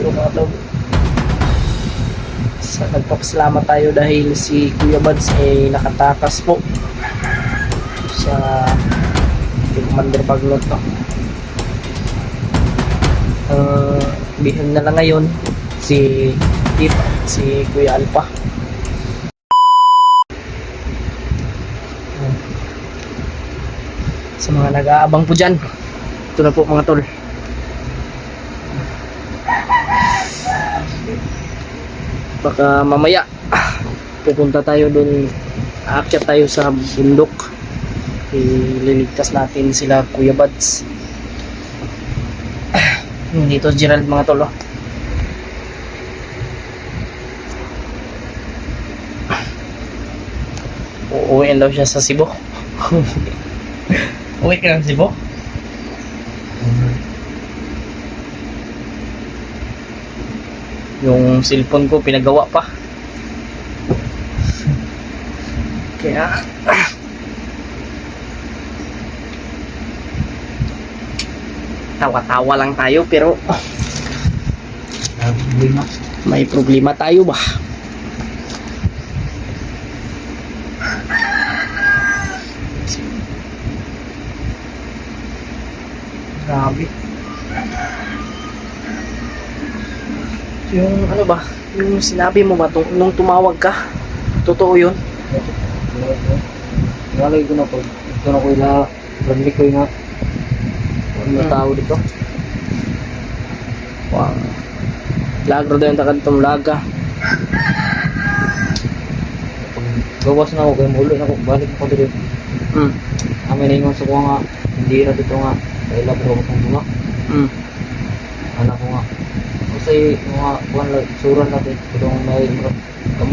Pero mga tol, nagpapasalamat tayo dahil si Kuya Buds ay nakatakas po sa Commander Baglot, no? Bihag na lang ngayon si Tip, si Kuya Alpha. Sa mga nag-aabang po dyan, ito na po mga tol. Baka mamaya pupunta tayo dun, aakyat tayo sa bundok, ililigtas natin sila Kuya Buds. Dito si Gerald mga tol, oh. Uuwiin daw siya sa Cebu. Uwi ka ng Cebu? Yung cellphone ko pinagawa pa. Kaya tawa-tawa lang tayo pero may problema tayo ba? Grabe. Yung ano ba? Yung sinabi mo ba nung tumawag ka? Totoo yun? Nalagay ko na po. Ito na ko ila. Balik ko nga. Ano tao dito? Wow. Lagro daw yung takantong laga. Gawas na ako kaya mulo na ako. Balik ko dito. Amin na yung sa ko nga. Hindi na dito nga. Kaya labro ko kung nga. Anak ko nga. Kasi mga kuhan lang, suran natin. Itong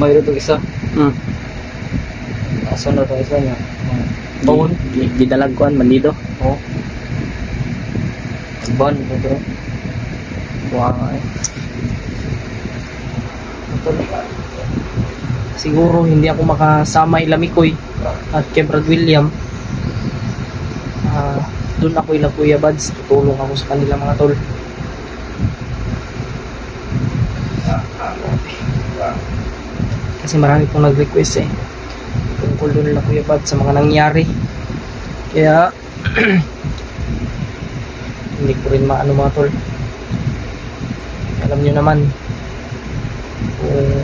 may ito isa. Asa na ito isa niya. Bawon? Gidalagkuan man dito? Oo. Ban ito. Wow. Siguro hindi ako makasama ila Mikoy at kay Brad William. Doon ako ila Kuya Buds, tutulong ako sa kanila mga tol. Kasi marami pong nag-request tungkol doon nila Kuya Buds sa mga nangyari. Kaya hindi ko rin maano mga tol. Alam nyo naman kung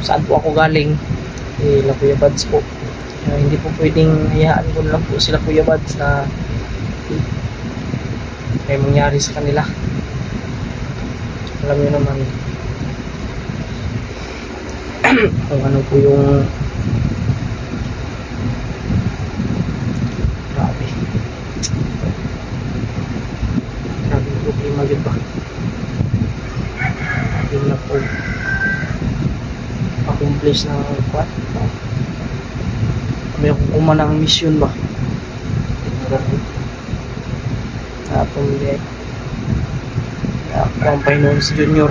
saan po ako galing, la Kuya Buds po. Hindi po pwedeng hayaan ko lang po sila Kuya Buds na may mangyari sa kanila. Alam nyo naman kung ano po yung grabe yung problema yun ba, yun na po accomplish ng what may kukuma ng mission ba tapos hindi kampay noon si Junior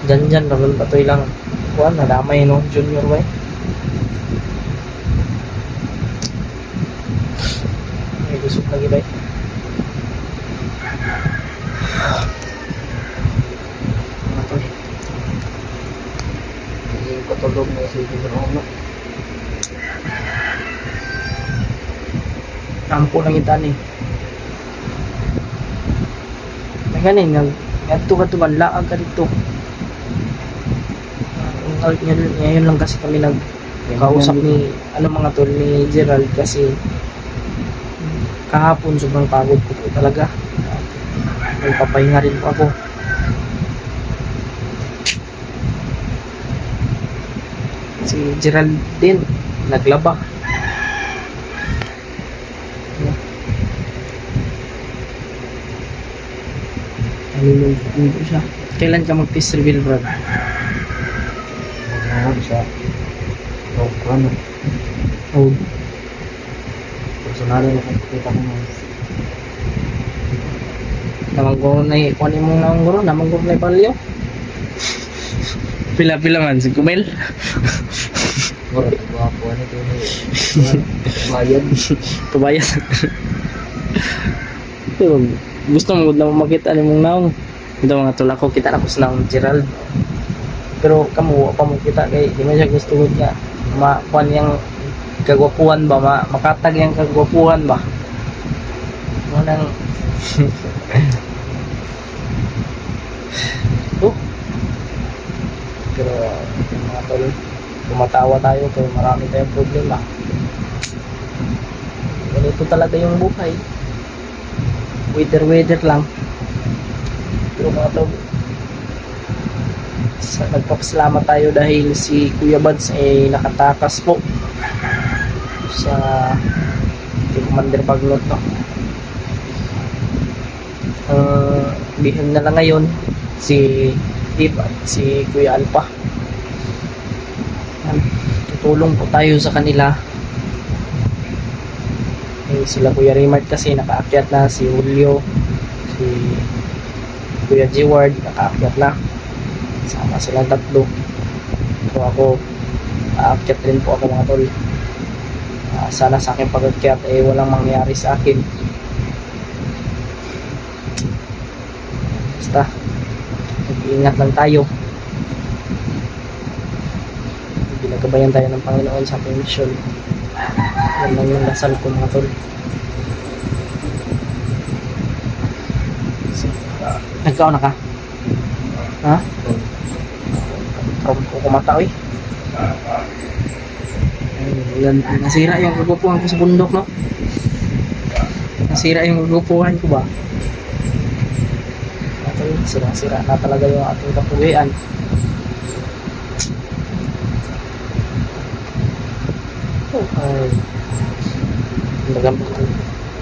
dyan naman patoy lang kuhan nadamay no Junior ba may gusok lagi ba matoy Hindi patulog na si Junior. tampo lang itan may ganin ngadto ka tumanlaag ka dito. Ngayon lang kasi kami nagkausap ni mga tol ni Gerald kasi kahapon sobrang pagod ko po talaga. Nagpapahinga rin po ako. Si Gerald din naglaba. Ano siya? Kailan ka mag-peace reveal, bro? Sa ano? Oh. Personal na kita ko na. Namangguro na kunin mo namangguro na palyo. Pila man si Kumel. Wala ko ano to. Bayad. Pabayad. Pero gusto mo na makita ni mong naong. Ito mga tol ako, kita na ko sa naong Gerald. Pero kamo, pa mo kita kay di man siya gusto niya. Makuan yang kagwapuhan ba, makatag yang kagwapuhan ba. Mo nang oh. Pero mga tol, tumatawa tayo pero marami tayong problema. Ganito talaga yung buhay. Weather lang. Pero mga tol, nagpapasalamat tayo dahil si Kuya Bads ay nakatakas po sa Commander Baglot, no? Bihag na lang ngayon si Tip at si Kuya Alpa. Tutulong po tayo sa kanila. Sila Kuya Raymart kasi nakaakyat na, si Julio, si Kuya G-Ward nakaakyat na, sama silang tatlo. So ako aakyat rin po ako mga tol. Sana sa aking pag-akyat walang mangyari sa akin. Basta mag-iingat lang tayo. Pinagabayan tayo ng Panginoon sa ating mission. Yan lang yung dasal ko mga tol. Nagkaon na ka? Ha? From ko kumata oy. Nasira yung kagupuhan ko sa bundok, no? Nasira yung kagupuhan ko ba? Sira-sira na talaga yung ating kapugian. Ay,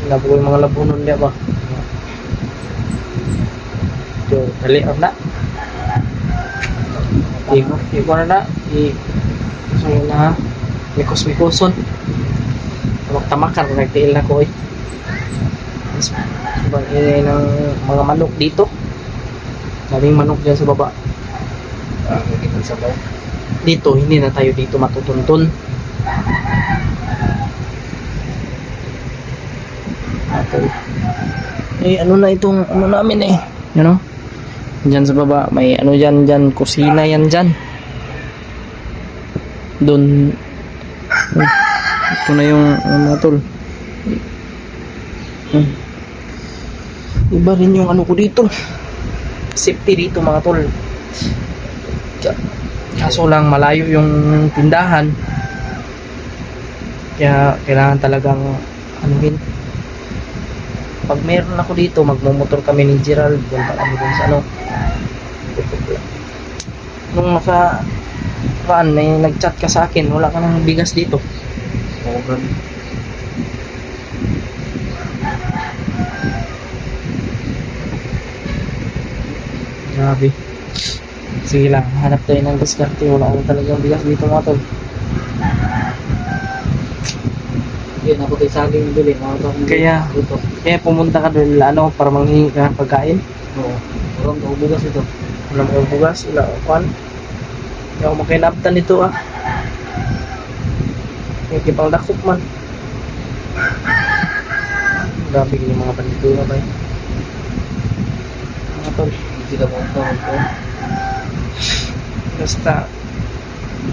labo yung mga labunon niya ba? So, dali off na. Iko na na. So na ha. Mikos-mikoson. Tamak-tamakan. Nagtiil na ko eh. Sobrang ingay ng mga manok dito. Daming manok dyan sa baba. Dito, hindi na tayo dito matutuntun. Ano na itong ano namin eh. You know? Diyan sa baba, may ano dyan, kusina yan dyan. Doon. Ito na yung mga tol. Iba rin yung ano ko dito. Safety dito mga tol. Kaso lang malayo yung tindahan. Kaya kailangan talagang anuhin. Pag meron ako dito, magmumotor kami ni Gerald. Punta kami dun sa ano. Nung may nag-chat ka sa akin, wala ka ng bigas dito. Grabe. Sige lang, hanap tayo ng diskarte. Wala akong talagang bigas dito mga tol. Yun, ako tayo saging duli. Kaya pumunta ka doon ano, para manghingi ka ng pagkain. Oo. Walang bugas ito. Wala mo bugas, wala kan. Hindi ako makinabtan nito ah. Yung kipang dakop man. Grabe yung mga bandito na ba yun. Mga tol. Sila mo ito. Basta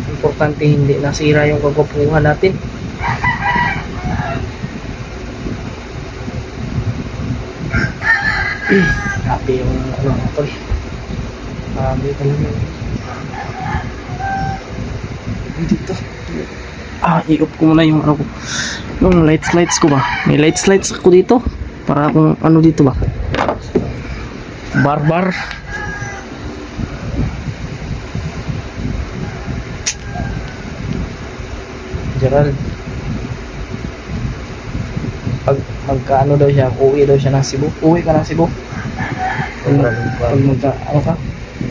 importante hindi nasira yung kagwapuhan natin. Grabe yung ano mga tol. Grabe talaga. Dito. I-off ko muna yung ano ko. Yung lights ko ba? May lights ako dito. Para kung ano dito ba? Bar. Gerald. Pag magkaano daw siya, uwi daw siya ng Cebu. Uwi ka ng Cebu.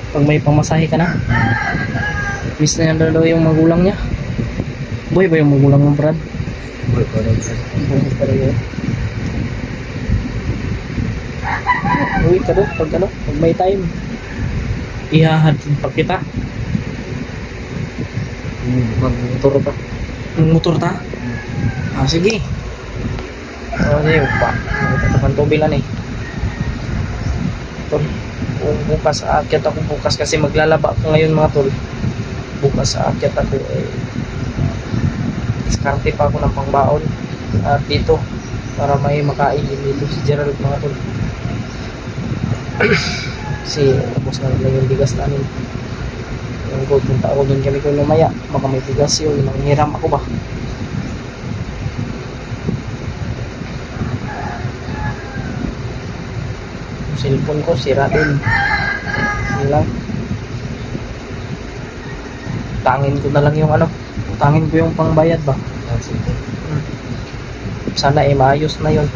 Pag may pamasahe ka na. Miss na yan daw yung magulang niya. Boy ba yung magulang mo, Brad? Boy pa rin. Uwi ka doon pag may time. Ihahatid pa kita. Magmotor pa. Motor ta? Sige. Sige pa. Magtatapan tubilan eh. tol. Kung bukas aakyat ako bukas kasi maglalaba ako ngayon mga tol. Bukas aakyat ako diskarte pa ako ng pangbaon at dito para may makain din dito si Gerald mga tol. Kasi tapos na lang yung bigas namin. Yung gold, punta ako doon kami ko lumaya. Baka may bigas yun, manghiram ako ba? Yung cellphone ko, sira din. Yun lang. Tangin ko na lang yung tangin ko yung pangbayad ba? Sana maayos na yun.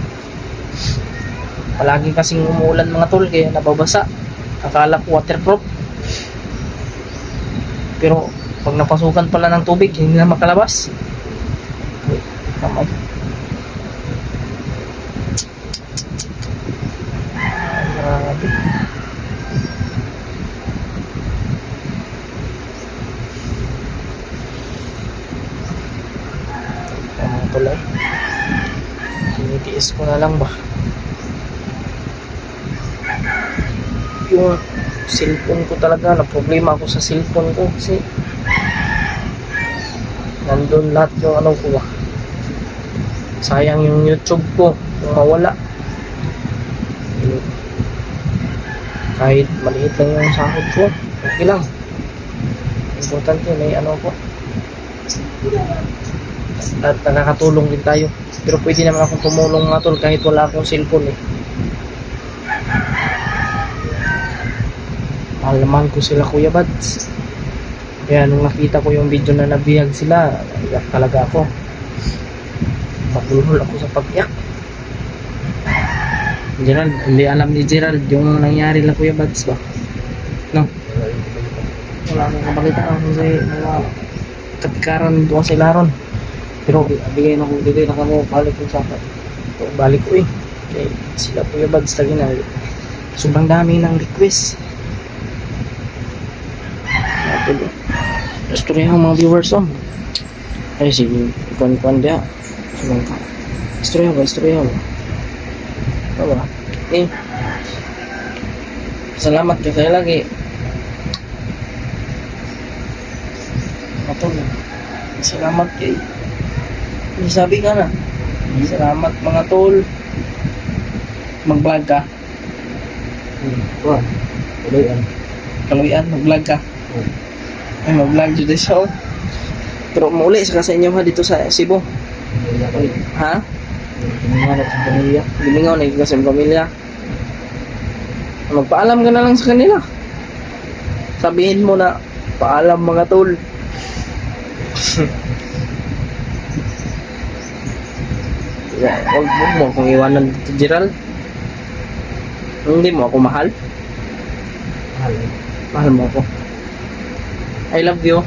Palagi kasing umuulan mga tol, kaya nababasa. Akala ko waterproof. Pero pag napasukan pala ng tubig, hindi na makalabas. Wait, kamay. Grabe. Mga tulay. Tinitiis ko na lang ba? Yung cellphone ko talaga, na problema ako sa cellphone ko kasi nandun lahat yung ko ba. Sayang yung YouTube ko kung mawala. Kahit maliit lang yung sahod ko, okay lang. Importante may ko. At nakakatulong din tayo. Pero pwede naman akong tumulong mga tol kahit wala akong cellphone eh. Alaman ko sila Kuya Bads. Kaya nung nakita ko yung video na nabihag sila, naiyak talaga ako. Magulhol ako sa pag-iyak. Gerald, hindi alam ni Gerald yung nangyari lang Kuya Bads ba? No? Wala akong kabalitaan kasi mga katikaran doon sa ilaron. Pero bigay na kamo balik yung saka. Balik ko eh. Okay, sila Kuya Bads lagi na. Sobrang dami ng request. Istorya ang mga viewers ay sige kuan dia sumangka istorya ba ba salamat kayo lagi matulog salamat kay sabi ka na salamat mga tol mag-vlog ka kaluyan mag-vlog ka ay mag-vlog dito siya pero mauli sa inyo ha dito sa Cebu ha? Gimingaw na kasi ang pamilya magpaalam ka na lang sa kanila sabihin mo na paalam mga tol huwag mo akong iwanan dito Gerald hindi mo ako mahal mahal mo ako I love you.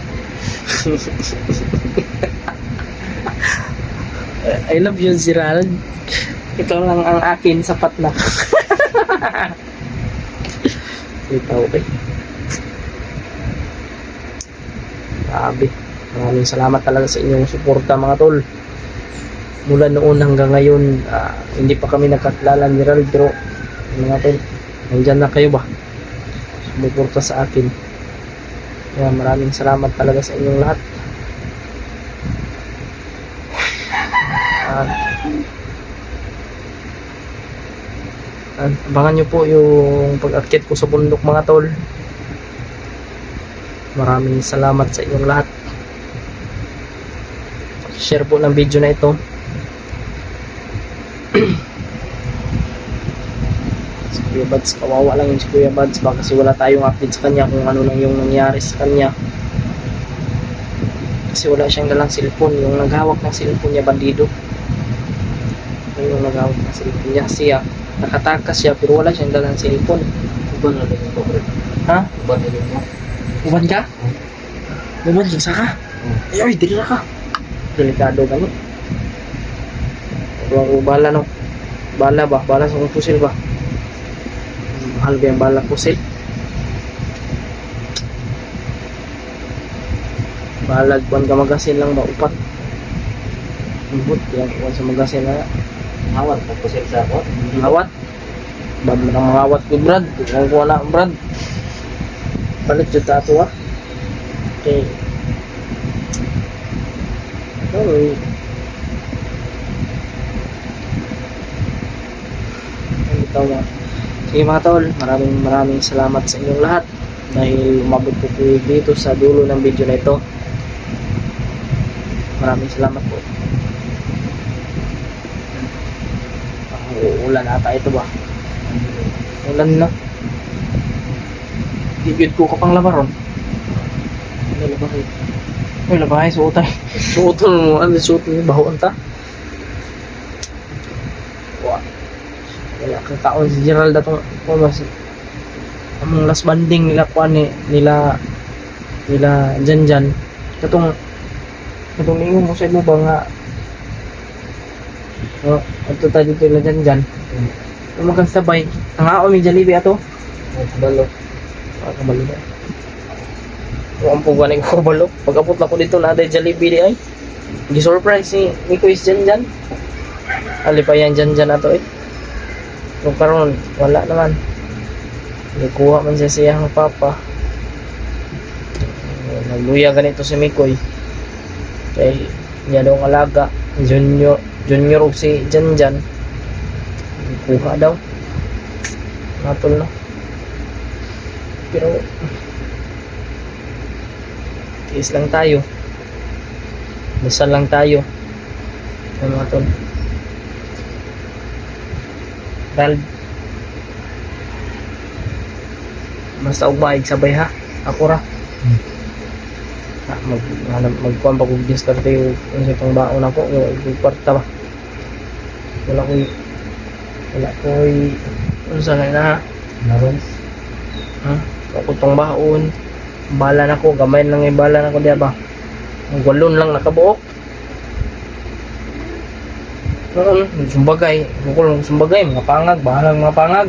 I love you, Gerald. Ito lang ang akin, sapat na. Ito, okay. Grabe. Maraming salamat talaga sa inyong suporta, mga tol. Mula noon hanggang ngayon, hindi pa kami nakakilala ni Gerald, pero mga tol, nandyan na kayo ba? Sumuporta sa akin. Kaya maraming salamat talaga sa inyong lahat. Abangan nyo po yung pag-akyat ko sa bundok mga tol. Maraming salamat sa inyong lahat. Share po ng video na ito. Si Kuya Bads, kawawa lang yung si Kuya Bads ba kasi wala tayong update sa kanya kung ano lang yung nangyari sa kanya kasi wala siyang dalang cellphone. Yung naghawak ng cellphone niya bandido, yung naghawak ng cellphone niya siya nakatakas siya pero wala siyang dalang cellphone. Uban na din ito bro. Ha? Uban na din mo. Uban ka? Uban yung saka? Ay dili na ka delikado gani bala no bala ba? Bala sa kong pusil ba? Mahal ba yung bala pusil? Balag kuan ka magasin lang ba? Upat Ubot yan kuan sa magasin na Awat, pusil sa awat. awat? Bad mo ng mga awat ko, Brad. Kung ko na, Brad. Balik dyan tato, ah. Okay. Sorry. Ito mo. Sige mga tol, maraming salamat sa inyong lahat dahil umabot po kayo dito sa dulo ng video na ito. Maraming salamat po. Uulan ata ito ba? Ulan na. Gigid ko ka pang labaron. Ano labahay? Ay labahay, suotay. Suotan mo, ano suotan mo, bahoan ta? Wala kang kaon si Gerald atong mas among last banding nila kuan ni nila Janjan katong ningon mo sa imo ba nga ato tayo dito nila Janjan magang sabay ang mi Jollibee ato kabalo kabalo na ang puganing ko kabalo pag apot na ko dito na day Jollibee di ay gi-surprise ni Kuis Janjan ali pa yan Janjan ato kung karon wala naman nagkuha man siya siyang papa nagluya ganito si Mikoy kay niya daw ang alaga junior og si Janjan nagkuha daw matol na pero tiis lang tayo dasal lang tayo mga tol. Dahil basta ugmaig sabay ha ako ra magkuhan pa kong diskarte yung itong baon ako yung kwarta ba wala ko ano sa na ha naroon ako itong baon bala na ko gamay lang yung bala na ko diya ba ang walon lang nakabuok sumbagay bukol sumbagay mga pangag bahalang mga pangag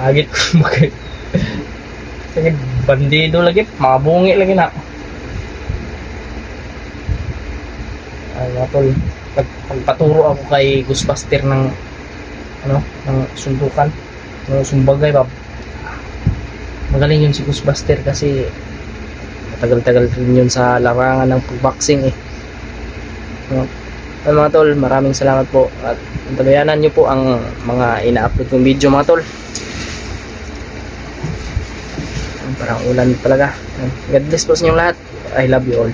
agit sumbagay sige bandido lagi mga bungi lagi na ay tol pagpaturo ako kay Ghostbuster ng ng sundukan ng sumbagay ba magaling yun si Ghostbuster kasi matagal-tagal rin yun sa larangan ng pagboxing ay mga tol, maraming salamat po at tabayanan nyo po ang mga ina-upload kong video mga tol. Parang ulan talaga. God bless po sa inyong lahat. I love you all.